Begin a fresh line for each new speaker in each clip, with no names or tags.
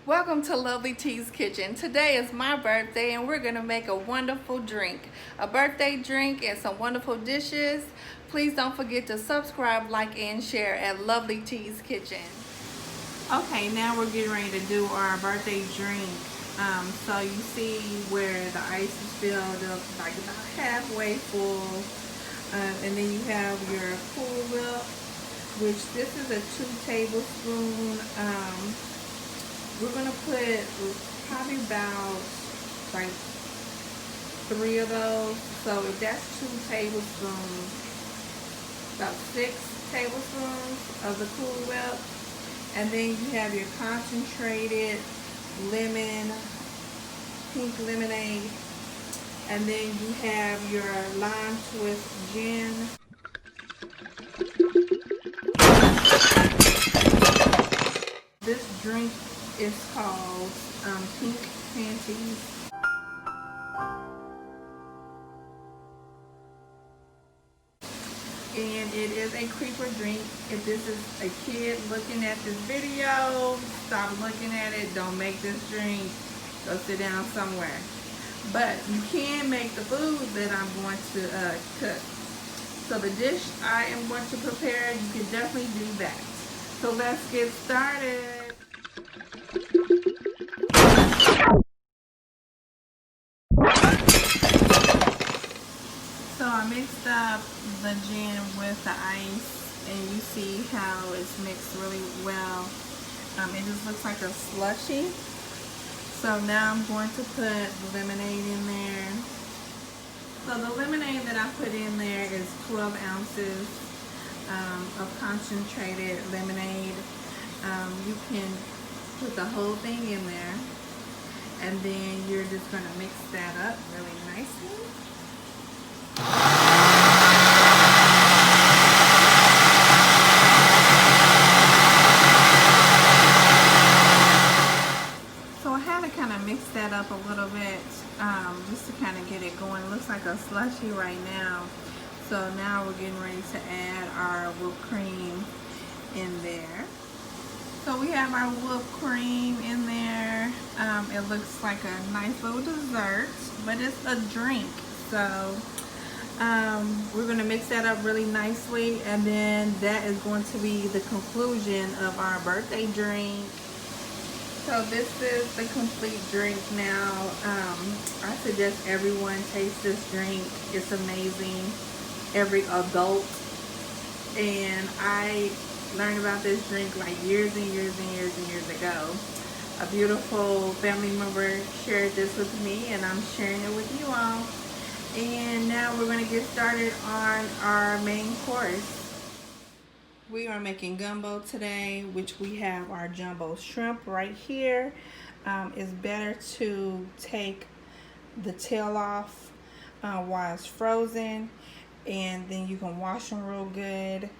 Welcome to Lovely T's Kitchen. Today is my birthday and we're gonna make a wonderful drink. A birthday drink and some wonderful dishes. Please don't forget to subscribe, like, and share at Lovely T's Kitchen. Okay, now we're getting ready to do our birthday drink. So you see where the ice is filled up like about halfway full. And then you have your Cool Whip, which this is a 2 tablespoon. We're gonna put probably about like 3 of those. So if that's 2 tablespoons, about 6 tablespoons of the Cool Whip. And then you have your concentrated lemon, pink lemonade. And then you have your lime twist gin. This drink is called Pink Panties. And it is a creeper drink. If this is a kid looking at this video, stop looking at it. Don't make this drink. Go sit down somewhere. But you can make the food that I'm going to cook. So the dish I am going to prepare, you can definitely do that. So let's get started. So I mixed up the gin with the ice, and you see how it's mixed really well. It just looks like a slushy. So now I'm going to put the lemonade in there. So the lemonade that I put in there is 12 ounces of concentrated lemonade. You can put the whole thing in there, and then you're just going to mix that up really nicely. So I had to kind of mix that up a little bit just to kind of get it going. It looks like a slushy right now. So now we're getting ready to add our whipped cream in there. So we have our whipped cream in there. It looks like a nice little dessert, but it's a drink. So we're going to mix that up really nicely, and then that is going to be the conclusion of our birthday drink. So this is the complete drink now. I suggest everyone taste this drink. It's amazing. Every adult. And I learned about this drink like years and years and years and years ago. A beautiful family member shared this with me, and I'm sharing it with you all. And now we're going to get started on our main course. We are making gumbo today, which we have our jumbo shrimp right here. It's better to take the tail off while it's frozen, and then you can wash them real good.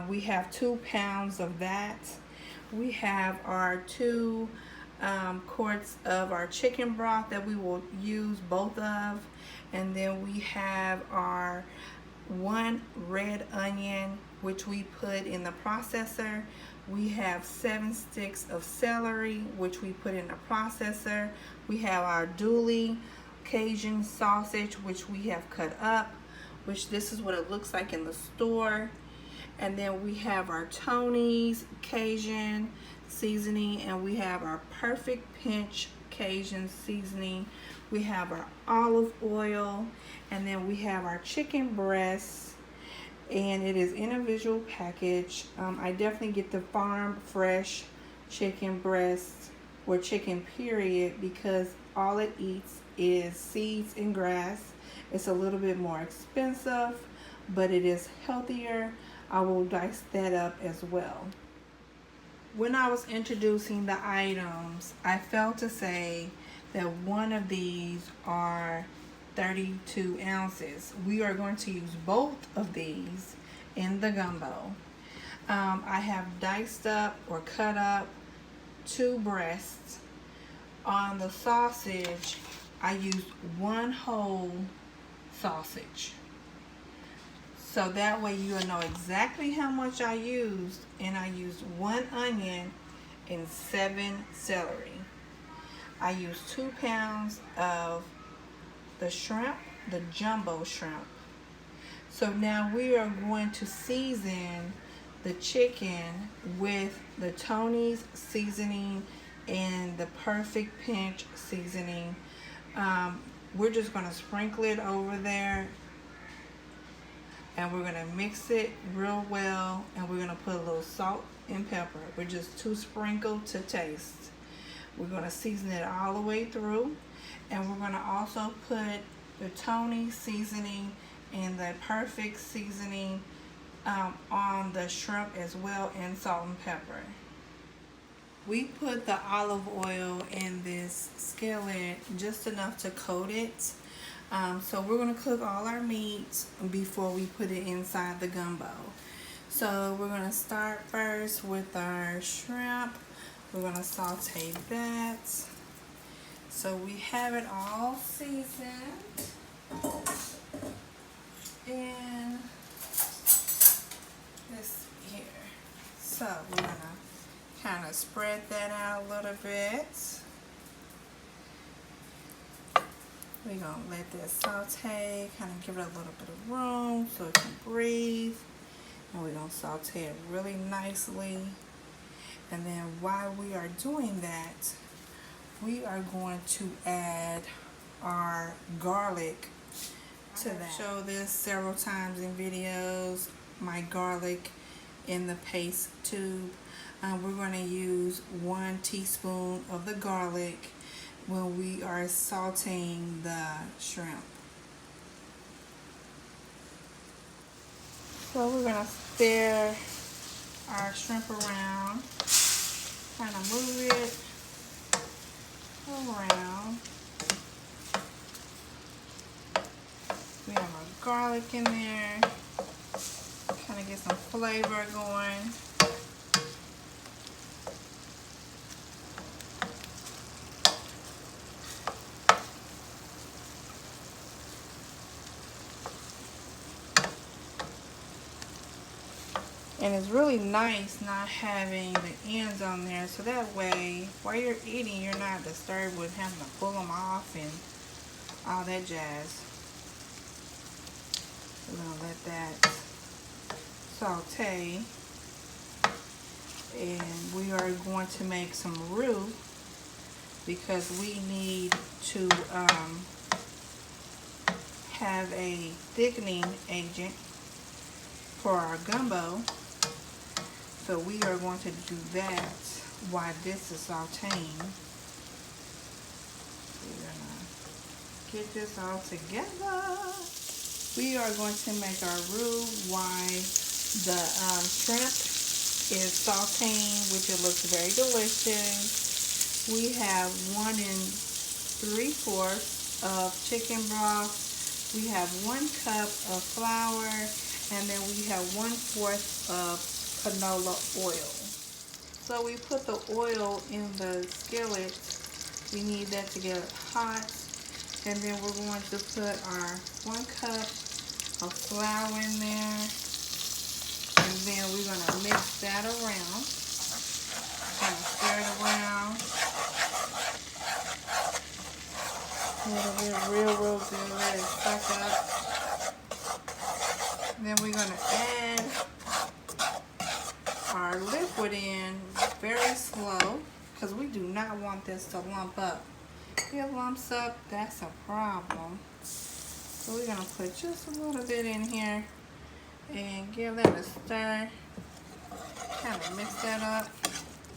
We have 2 pounds of that. We have our 2 quarts of our chicken broth that we will use both of. And then we have our 1 red onion, which we put in the processor. We have 7 sticks of celery, which we put in the processor. We have our Dooley Cajun sausage, which we have cut up, which this is what it looks like in the store. And then we have our Tony's Cajun seasoning, and we have our Perfect Pinch Cajun seasoning. We have our olive oil, and then we have our chicken breast, and it is in a visual package. I definitely get the farm fresh chicken breast, or chicken period, because all it eats is seeds and grass. It's a little bit more expensive, but it is healthier. I will dice that up as well. When I was introducing the items, I failed to say that one of these are 32 ounces. We are going to use both of these in the gumbo. I have diced up or cut up 2 breasts. On the sausage, I used 1 whole sausage. So that way you'll know exactly how much I used. And I used 1 onion and 7 celery. I use 2 pounds of the shrimp, the jumbo shrimp. So now we are going to season the chicken with the Tony's seasoning and the Perfect Pinch seasoning. We're just going to sprinkle it over there, and we're going to mix it real well, and we're going to put a little salt and pepper. We're just 2 sprinkles to taste. We're going to season it all the way through, and we're going to also put the Tony seasoning and the Perfect seasoning on the shrimp as well, and salt and pepper. We put the olive oil in this skillet just enough to coat it. So we're going to cook all our meat before we put it inside the gumbo. So we're going to start first with our shrimp. We're going to saute that. So we have it all seasoned. And this here. So we're going to kind of spread that out a little bit. We're going to let that saute, kind of give it a little bit of room so it can breathe. And we're going to saute it really nicely. And then while we are doing that, we are going to add our garlic to that. I've shown this several times in videos, my garlic in the paste tube. We're going to use 1 teaspoon of the garlic when we are sauteing the shrimp. So we're going to stir our shrimp around, kind of move it around. We have our garlic in there, kind of get some flavor going. And it's really nice not having the ends on there, so that way while you're eating you're not disturbed with having to pull them off and all that jazz. We're going to let that saute, and we are going to make some roux because we need to have a thickening agent for our gumbo. So we are going to do that while this is sauteing. We're going to get this all together. We are going to make our roux while the shrimp is sauteing, which it looks very delicious. We have 1 3/4 of chicken broth. We have 1 cup of flour, and then we have 1/4 of canola oil. So we put the oil in the skillet. We need that to get hot, and then we're going to put our 1 cup of flour in there, and then we're going to mix that around. Kind of stir it around a little bit, real good. Let it suck up. Then we're going to add our liquid in very slow, because we do not want this to lump up. If it lumps up, that's a problem. So we're going to put just a little bit in here and give that a stir. Kind of mix that up,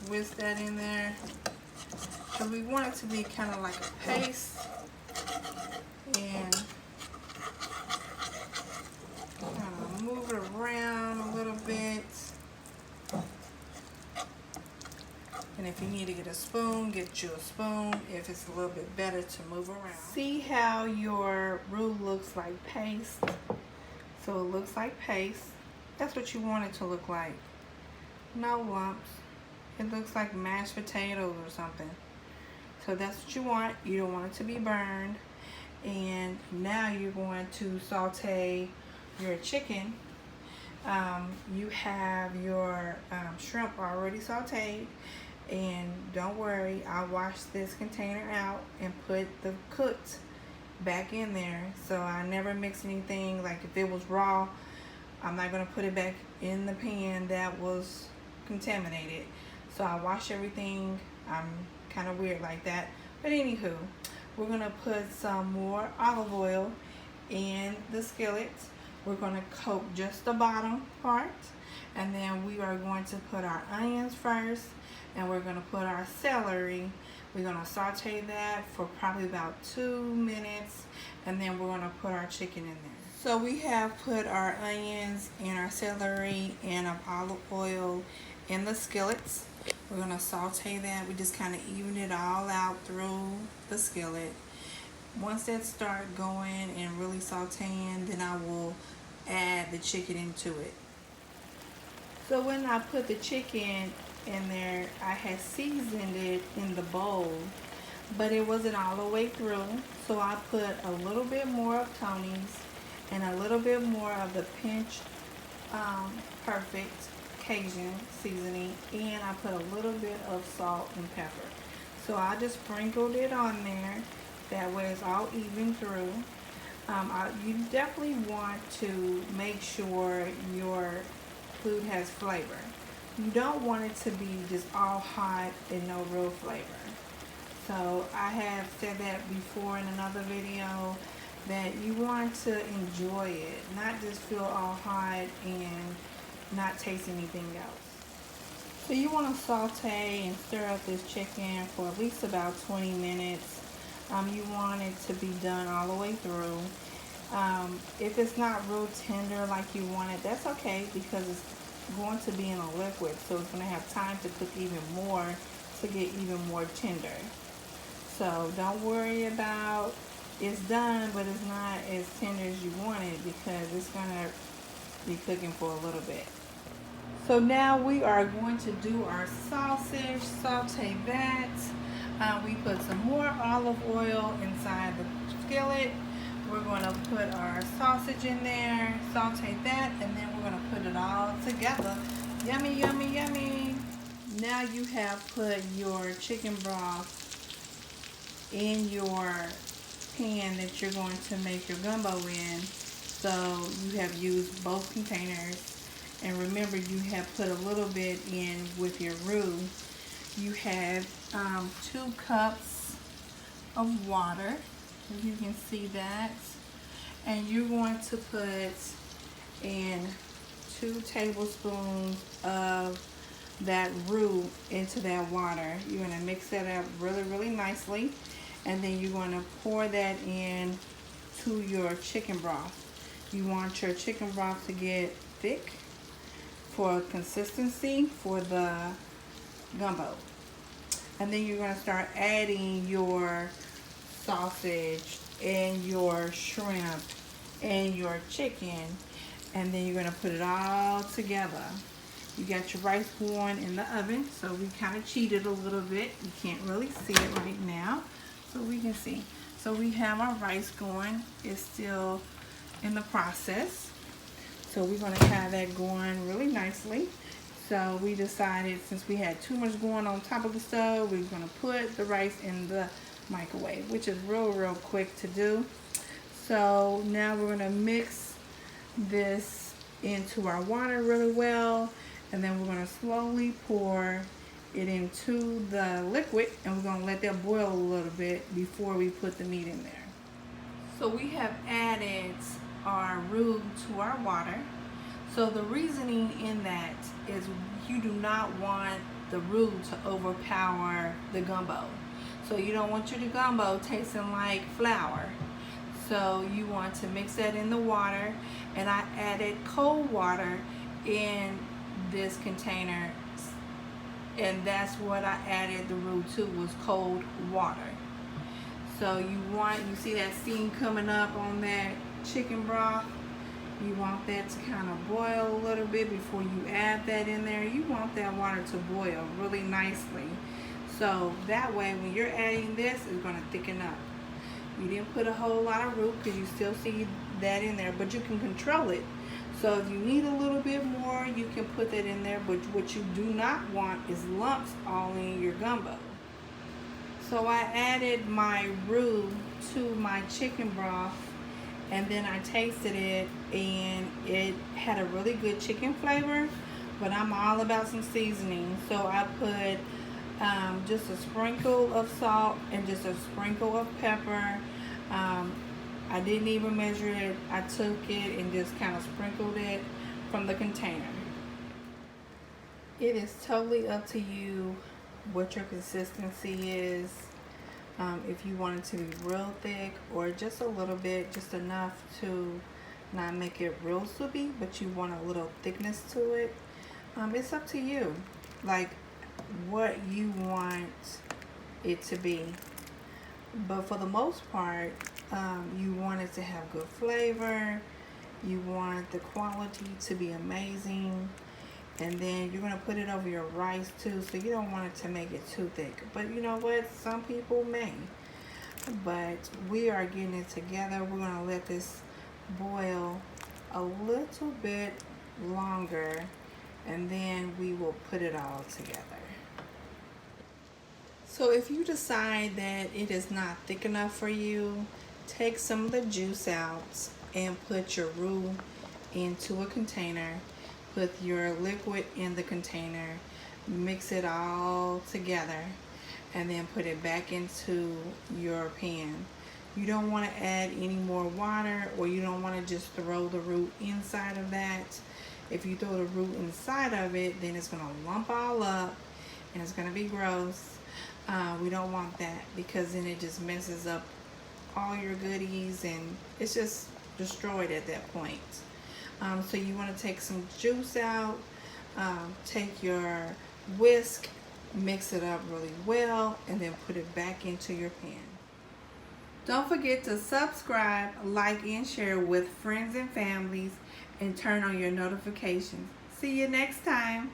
whisk that in there, because we want it to be kind of like a paste. And kind of move it around a little bit. And if you need to get a spoon, get you a spoon if it's a little bit better to move around. See how your roux looks like paste? So it looks like paste. That's what you want it to look like. No lumps. It looks like mashed potatoes or something. So that's what you want. You don't want it to be burned. And now you're going to saute your chicken. You have your shrimp already sauteed. And don't worry, I washed this container out and put the cooked back in there. So I never mix anything. Like if it was raw, I'm not gonna put it back in the pan that was contaminated. So I wash everything. I'm kind of weird like that. But anywho, we're gonna put some more olive oil in the skillet. We're gonna coat just the bottom part, and then we are going to put our onions first, and we're gonna put our celery. We're gonna saute that for probably about 2 minutes, and then we're gonna put our chicken in there. So we have put our onions and our celery and our olive oil in the skillets. We're gonna saute that. We just kind of even it all out through the skillet. Once that starts going and really sauteing, then I will add the chicken into it. So when I put the chicken in there, I had seasoned it in the bowl, but it wasn't all the way through. So I put a little bit more of Tony's and a little bit more of the Pinch Perfect Cajun seasoning, and I put a little bit of salt and pepper. So I just sprinkled it on there. That way it's all even through. You definitely want to make sure your food has flavor. You don't want it to be just all hot and no real flavor. So I have said that before in another video, that you want to enjoy it, not just feel all hot and not taste anything else. So you want to saute and stir up this chicken for at least about 20 minutes. You want it to be done all the way through. If it's not real tender like you want it, that's okay, because it's going to be in a liquid, so it's going to have time to cook even more to get even more tender. So don't worry about it's done, but it's not as tender as you want it, because it's going to be cooking for a little bit. So now we are going to do our sausage, saute that. We put some more olive oil inside the skillet. We're going to put our sausage in there, saute that, and then we're going to put it all together. Yummy, yummy, yummy. Now you have put your chicken broth in your pan that you're going to make your gumbo in. So you have used both containers. And remember, you have put a little bit in with your roux. You have 2 cups of water, if you can see that. And you're going to put in 2 tablespoons of that roux into that water. You're going to mix that up really, really nicely. And then you're going to pour that in to your chicken broth. You want your chicken broth to get thick for consistency for the gumbo. And then you're going to start adding your sausage and your shrimp and your chicken, and then you're going to put it all together. You got your rice going in the oven, so we kind of cheated a little bit. You can't really see it right now, so we can see. So we have our rice going. It's still in the process. So we're going to have that going really nicely. So we decided, since we had too much going on top of the stove, we were going to put the rice in the microwave, which is real quick to do. So now we're going to mix this into our water really well, and then we're going to slowly pour it into the liquid, and we're going to let that boil a little bit before we put the meat in there. So we have added our roux to our water. So the reasoning in that is you do not want the roux to overpower the gumbo. So you don't want your gumbo tasting like flour. So you want to mix that in the water, and I added cold water in this container, and that's what I added the roux to, was cold water. So you see that steam coming up on that chicken broth. You want that to kind of boil a little bit before you add that in there. You want that water to boil really nicely. So that way when you're adding this, it's going to thicken up. You didn't put a whole lot of roux because you still see that in there, but you can control it. So if you need a little bit more, you can put that in there, but what you do not want is lumps all in your gumbo. So I added my roux to my chicken broth, and then I tasted it, and it had a really good chicken flavor, but I'm all about some seasoning. So I put just a sprinkle of salt and just a sprinkle of pepper. I didn't even measure it. I took it and just kind of sprinkled it from the container. It is totally up to you what your consistency is. If you want it to be real thick or just a little bit, just enough to not make it real soupy, but you want a little thickness to it. It's up to you, like what you want it to be. But for the most part, you want it to have good flavor. You want the quality to be amazing. And then you're going to put it over your rice too, so you don't want it to make it too thick. But you know what? Some people may. But we are getting it together. We're going to let this boil a little bit longer, and then we will put it all together. So if you decide that it is not thick enough for you, take some of the juice out and put your roux into a container. Put your liquid in the container, mix it all together, and then put it back into your pan. You don't want to add any more water, or you don't want to just throw the roux inside of that. If you throw the roux inside of it, then it's going to lump all up and it's going to be gross. We don't want that, because then it just messes up all your goodies and it's just destroyed at that point. So you want to take some juice out, take your whisk, mix it up really well, and then put it back into your pan. Don't forget to subscribe, like, and share with friends and families, and turn on your notifications. See you next time.